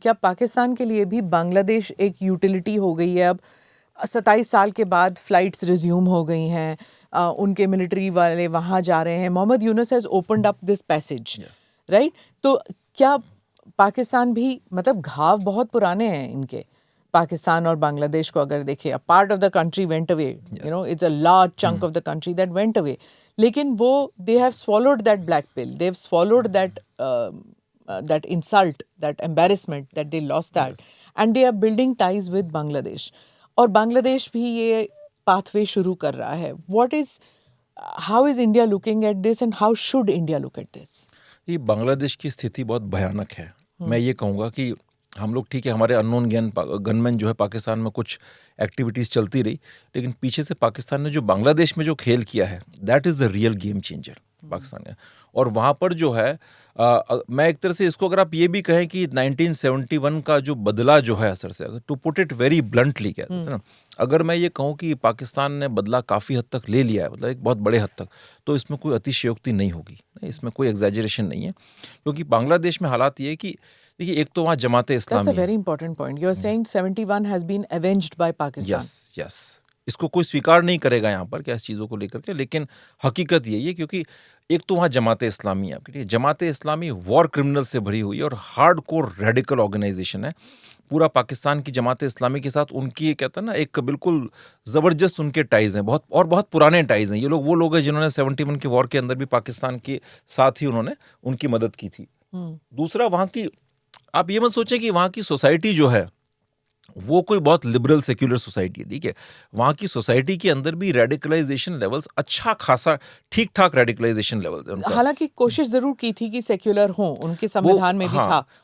क्या पाकिस्तान के लिए भी बांग्लादेश एक यूटिलिटी हो गई है? अब 27 साल के बाद फ्लाइट्स रिज्यूम हो गई हैं, उनके मिलिट्री वाले वहाँ जा रहे हैं। Mohammad Yunus has opened up this passage, right? तो क्या पाकिस्तान भी, मतलब घाव बहुत पुराने हैं इनके, पाकिस्तान और बांग्लादेश को अगर देखें, a part of the country went away, you know, it's a large chunk of the country that went away, लेकिन वो they have swallowed that black pill, they have swallowed that insult, that embarrassment that they lost that, and they are building ties with Bangladesh. और बांग्लादेश भी ये pathway शुरू कर रहा है. How is India looking at this and how should India look at this? ये बांग्लादेश की स्थिति बहुत भयानक है. मैं ये कहूँगा कि हम लोग ठीक है, हमारे अननोन गनमैन जो है पाकिस्तान में कुछ एक्टिविटीज़ चलती रही, लेकिन पीछे से पाकिस्तान ने जो बांग्लादेश में जो खेल किया है, that is the real game changer Pakistan ने. और वहाँ पर जो है मैं एक तरह से इसको अगर आप ये भी कहें कि 1971 का जो बदला जो है असर से, to put it very bluntly कहते हैं ना, अगर मैं ये कहूँ कि पाकिस्तान ने बदला काफ़ी हद तक ले लिया है, मतलब एक बहुत बड़े हद तक, तो इसमें कोई अतिशयोक्ति नहीं होगी, इसमें कोई एग्जैजरेशन नहीं है. क्योंकि बांग्लादेश में हालात ये है कि देखिए, एक तो वहाँ जमाते इस्लामी. That's a very important point. You're saying 71 has been avenged by Pakistan. Yes. इसको कोई स्वीकार नहीं करेगा यहाँ पर क्या इस चीज़ों को लेकर के, लेकिन हकीकत यही है क्योंकि एक तो वहाँ जमाते इस्लामी है आपकी, जमाते इस्लामी वॉर क्रिमिनल से भरी हुई है और हार्ड कोर रेडिकल ऑर्गेनाइजेशन है. पूरा पाकिस्तान की जमाते इस्लामी के साथ उनकी कहता है ना एक बिल्कुल ज़बरदस्त उनके टाइज़ हैं, बहुत पुराने टाइज़ हैं. ये लोग वो लोग हैं जिन्होंने 71 के वॉर के अंदर भी पाकिस्तान के साथ ही उन्होंने उनकी मदद की थी. दूसरा, वहाँ की आप ये मत सोचें कि वहाँ की सोसाइटी जो है वो कोई बहुत लिबरल सेक्युलर सोसाइटी है, ठीक है. वहाँ की सोसाइटी के अंदर भी रेडिकलाइजेशन लेवल्स अच्छा खासा ठीक ठाक रेडिकलाइजेशन लेवल है. हालांकि कोशिश जरूर की थी कि सेक्युलर हो, उनके संविधान में भी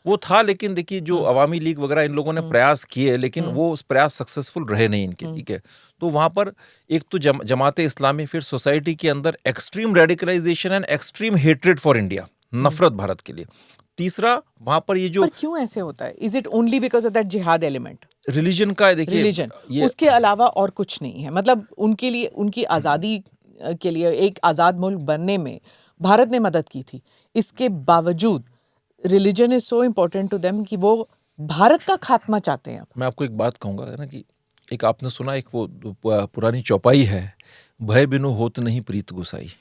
वो था, लेकिन देखिए जो अवामी लीग वगैरह इन लोगों ने प्रयास किए, लेकिन वो उस प्रयास सक्सेसफुल रहे नहीं इनके, ठीक है. तो वहाँ पर एक तो जमाते इस्लामी, फिर सोसाइटी के अंदर extreme radicalisation and extreme hatred for India, नफरत भारत के लिए. तीसरा, वहां पर ये जो, पर क्यों ऐसे होता है? Is it only because of that जिहाद एलिमेंट? रिलीजन का है, देखिए रिलीजन, उसके अलावा और कुछ नहीं है. मतलब उनके लिए, उनकी आज़ादी के लिए, एक आज़ाद मुल्क बनने में भारत ने मदद की थी. इसके बावजूद religion is so important to them कि वो भारत का खात्मा चाहते हैं. मैं आपको एक बात कहूँगा ना कि एक आपने सुना, एक वो पुरानी चौपाई है, भय बिनु होत नहीं प्रीत गुसाई.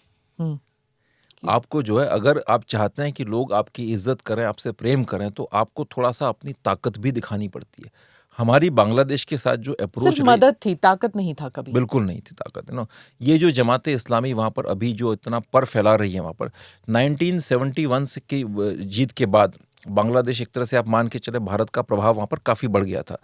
आपको जो है, अगर आप चाहते हैं कि लोग आपकी इज्जत करें, आपसे प्रेम करें, तो आपको थोड़ा सा अपनी ताकत भी दिखानी पड़ती है. हमारी बांग्लादेश के साथ जो अप्रोच, सिर्फ मदद थी, ताकत नहीं था कभी. बिल्कुल नहीं थी ताकत, है ना. ये जो जमाते इस्लामी वहाँ पर अभी जो इतना पर फैला रही है, वहाँ पर 1971 की जीत के बाद बांग्लादेश एक तरह से आप मान के चले भारत का प्रभाव वहाँ पर काफ़ी बढ़ गया था.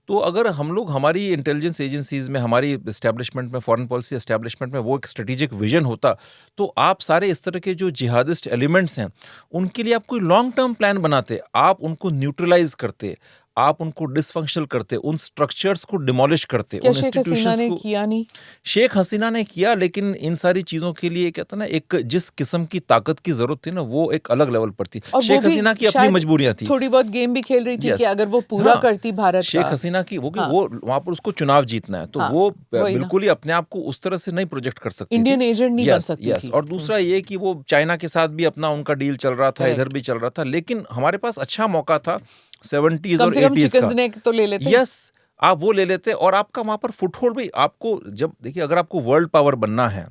तो अगर हम लोग हमारी इंटेलिजेंस एजेंसीज में, हमारी एस्टैब्लिशमेंट में, फॉरेन पॉलिसी एस्टैब्लिशमेंट में वो एक स्ट्रेटेजिक विजन होता, तो आप सारे इस तरह के जो जिहादिस्ट एलिमेंट्स हैं उनके लिए आप कोई लॉन्ग टर्म प्लान बनाते, आप उनको न्यूट्रलाइज करते, आप उनको डिसफंक्शनल करते, उन स्ट्रक्चर्स को डिमोलिश करते. क्या शेख हसीना ने किया नहीं? शेख हसीना ने किया, लेकिन इन सारी चीज़ों के लिए कहता ना एक जिस किस्म की ताकत की जरूरत थी ना, वो एक अलग लेवल पर थी. शेख हसीना की अपनी मजबूरियां थी, थोड़ी बहुत गेम भी खेल रही थी कि अगर वो पूरा करती भारत, शेख हसीना की वो वहाँ पर उसको चुनाव जीतना है, तो वो बिल्कुल ही अपने आप को उस तरह से नहीं प्रोजेक्ट कर सकती, इंडियन एजेंट नहीं बन सकती थी. और दूसरा ये कि वो चाइना के साथ भी अपना उनका डील चल रहा था, इधर भी चल रहा था, लेकिन हमारे पास अच्छा मौका था 70s और 80s का. तो ले लेते. यस, आप वो ले लेते और आपका वहां पर फुटहोल्ड भी, आपको जब देखिए अगर आपको वर्ल्ड पावर बनना है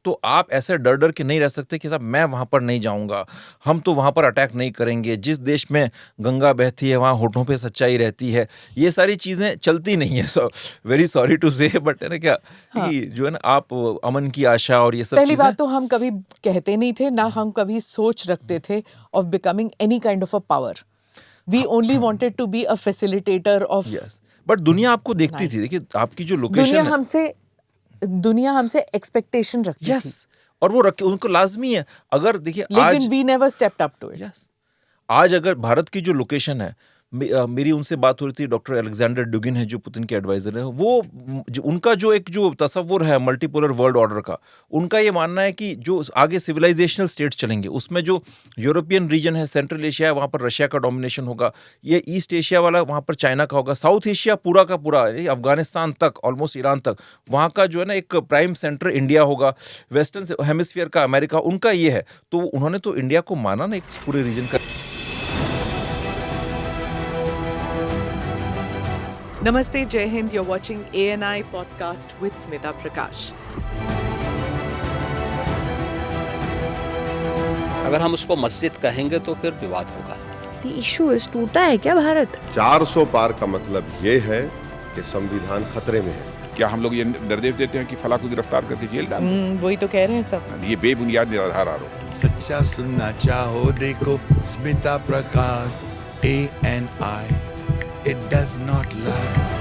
तो आप ऐसे डर डर के नहीं रह सकते कि साहब मैं वहां पर नहीं जाऊंगा, हम तो वहां पर अटैक नहीं करेंगे, जिस देश में गंगा बहती है वहां होठों पे सच्चाई रहती है. ये सारी चीजें चलती नहीं है. सो वेरी सॉरी टू से, बट है ना क्या कि जो है ना, आप अमन की आशा और ये सब पहली बात तो हम कभी कहते नहीं थे, ना हम कभी सोच रखते थे of becoming any kind of a power. We only wanted to be a facilitator of. Yes. But दुनिया आपको देखती थी. देखिए आपकी जो लोकेशन, दुनिया हमसे एक्सपेक्टेशन रखती थी. और वो उनको लाजमी है. अगर देखिए लेकिन we never stepped up to it. आज अगर भारत की जो लोकेशन है, मेरी उनसे बात हो रही थी, डॉक्टर अलेक्जेंडर डुगिन है जो पुतिन के एडवाइजर है, वो उनका जो एक जो तसव्वुर है मल्टीपोलर वर्ल्ड ऑर्डर का, उनका ये मानना है कि जो आगे सिविलाइजेशनल स्टेट्स चलेंगे उसमें जो यूरोपियन रीजन है, सेंट्रल एशिया है, वहाँ पर रशिया का डोमिनेशन होगा, ये ईस्ट एशिया वाला वहाँ पर चाइना का होगा, साउथ एशिया पूरा का पूरा अफगानिस्तान तक, ऑलमोस्ट ईरान तक, वहाँ का जो है ना एक प्राइम सेंटर इंडिया होगा, वेस्टर्न हेमिस्फीयर का अमेरिका, उनका ये है. तो उन्होंने तो इंडिया को माना ना एक पूरे रीजन का. Namaste, Jai Hind. You're watching ANI podcast with Smita Prakash. अगर हम उसको मस्जिद कहेंगे तो फिर विवाद होगा। The issue is टूटा है क्या भारत? 400 पार का मतलब ये है कि संविधान खतरे में है। क्या हम लोग ये निर्देश देते हैं कि फला को गिरफ्तार करके जेल डाल दें? वही तो कह रहे हैं सब। ये बेबुनियाद निराधार आरोप। सच्चा सुनना चाहो देखो स्मिता प्रकाश ANI, it does not lie.